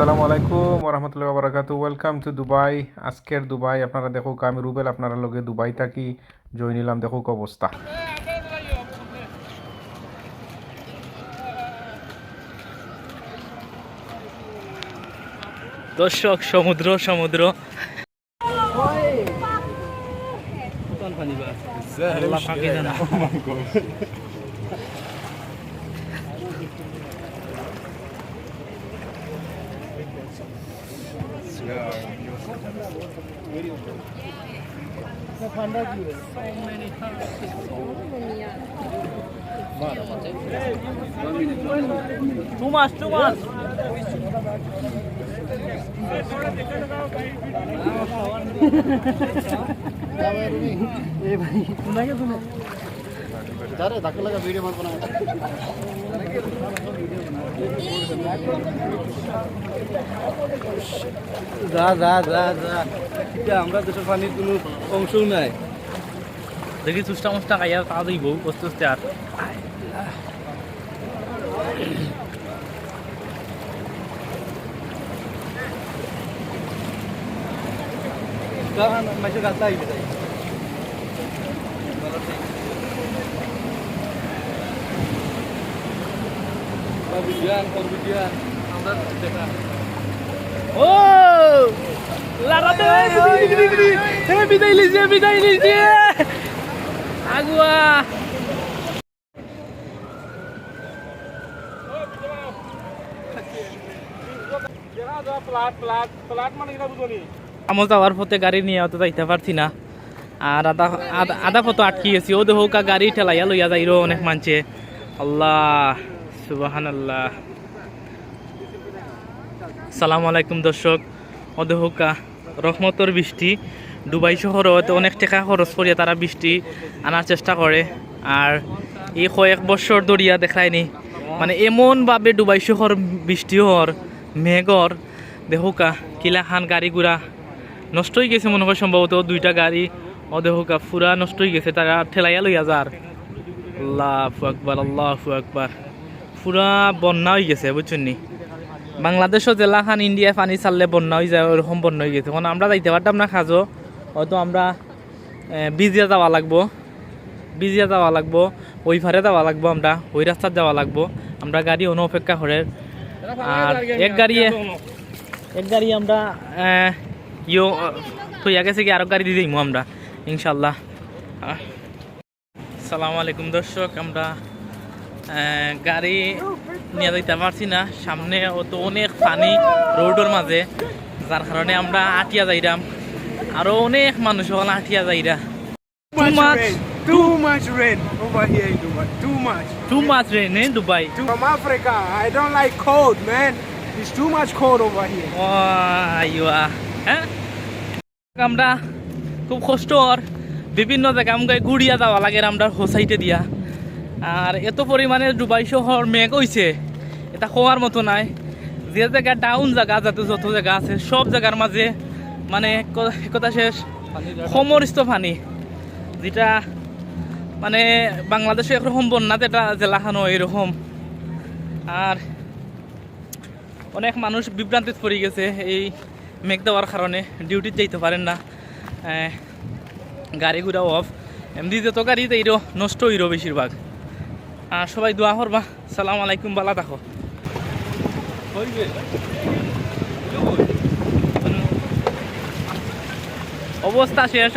আসসালামু আলাইকুম ওরহামতুল্লাহি ওয়াবারাকাতু। Welcome to Dubai. আজকের দুবাই আপনারা দেখুক, আমি রুবেল আপনারা লগে দুবাই থাকি জয় নিলাম। দেখুক অবস্থা। দর্শক, সমুদ্র সমুদ্র আল্লাহ পাকই জানে। Too much, too much. धक्का लगा वीडियो मत बनाओ। যা যা যা যা এটা আমরা দেশের পানির কোনো অংশও নাই। দেখি চুষ্টা মুষ্টা খাইয়া তা দিব বসতে বসতে আর মাসে রাস্তা আইবে তাই আমরা দেখা ও লাগাতে বিদায় লিজিয়ে আগুয়া আমো যাওয়ার পথে গাড়ি নিয়ে অত যাইতে পারছি না, আর আধা পথ আটকি গেছি। ও দেখো গাড়ি ঠেলাইয়া লইয়া যাইরো অনেক মানছে। আল্লাহ সুবহানাল্লাহ। সালামু আলাইকুম দর্শক। ও দেখো রহমতর বৃষ্টি দুবাই শহরত অনেক টাকা খরচ করিয়া তারা বৃষ্টি আনার চেষ্টা করে, আর এই কয়েক বছর ধরিয়া দেখায়নি মানে এমনভাবে দুবাই শহর বৃষ্টি হওয়ার মেঘর দেহুকা কিলাখান গাড়ি গুড়া নষ্ট হয়ে গেছে। মনে হয় সম্ভবত দুইটা গাড়ি ও দেহুকা পুরা নষ্ট হয়ে গেছে, তারা ঠেলাইয়া লইয়া যার। আল্লাহু আকবার, আল্লাহু আকবার। পুরা বন্যা হয়ে গেছে বুঝছেন নি। বাংলাদেশও জেলাখান ইন্ডিয়া পানি ছাড়লে বন্যা হয়ে যায়, ওরকম বন্যা হয়ে গেছে। এখন আমরা যাইতে পারতাম না খাজো, হয়তো আমরা বিজিয়া যাওয়া লাগবো ওই ফারে যাওয়া লাগবো, আমরা ওই রাস্তার যাওয়া লাগবো। আমরা গাড়ি অন্য অপেক্ষা করে, আর এক গাড়ি আমরা থইয়া গেছে কি আরো গাড়ি দিয়ে দিইমু আমরা ইনশাল্লাহ। আসসালামু আলাইকুম দর্শক, আমরা গাড়ি নিয়ে যাইতে পারছি না, সামনে তো অনেক পানি রোডের মাঝে, যার কারণে আমরা আটিয়া যাইরাম। আরো অনেক মানুষ ওখানে আটিয়া যাইরা। Too much rain over here in Dubai. Too much rain in Dubai. From Africa, I don't like cold, man. It's too much cold over here. হ্যাঁ, আমরা খুব কষ্ট বিভিন্ন জায়গায় আমাকে ঘুরিয়া যাওয়া লাগে আমরা হোসাইটে দিয়া। আর এত পরিমাণে দুবাই শহর মেঘ হয়েছে, এটা হওয়ার মতো নাই। যে জায়গা ডাউন জায়গা, যাতে যত জায়গা আছে সব জায়গার মাঝে মানে কথা শেষ সমরিস্ত পানি, যেটা মানে বাংলাদেশে একরকম বন্যাতে এটা জেলাখানো এরকম। আর অনেক মানুষ বিভ্রান্তিত পড়ে গেছে এই মেঘ দেওয়ার কারণে, ডিউটিতে যাইতে পারেন না, গাড়ি ঘোড়া অফ, এমনি যত গাড়ি এইরো নষ্ট হইরো বেশিরভাগ। আর সবাই দোয়া করবা। সালাম আলাইকুম, বালা থাকো। অবস্থা শেষ।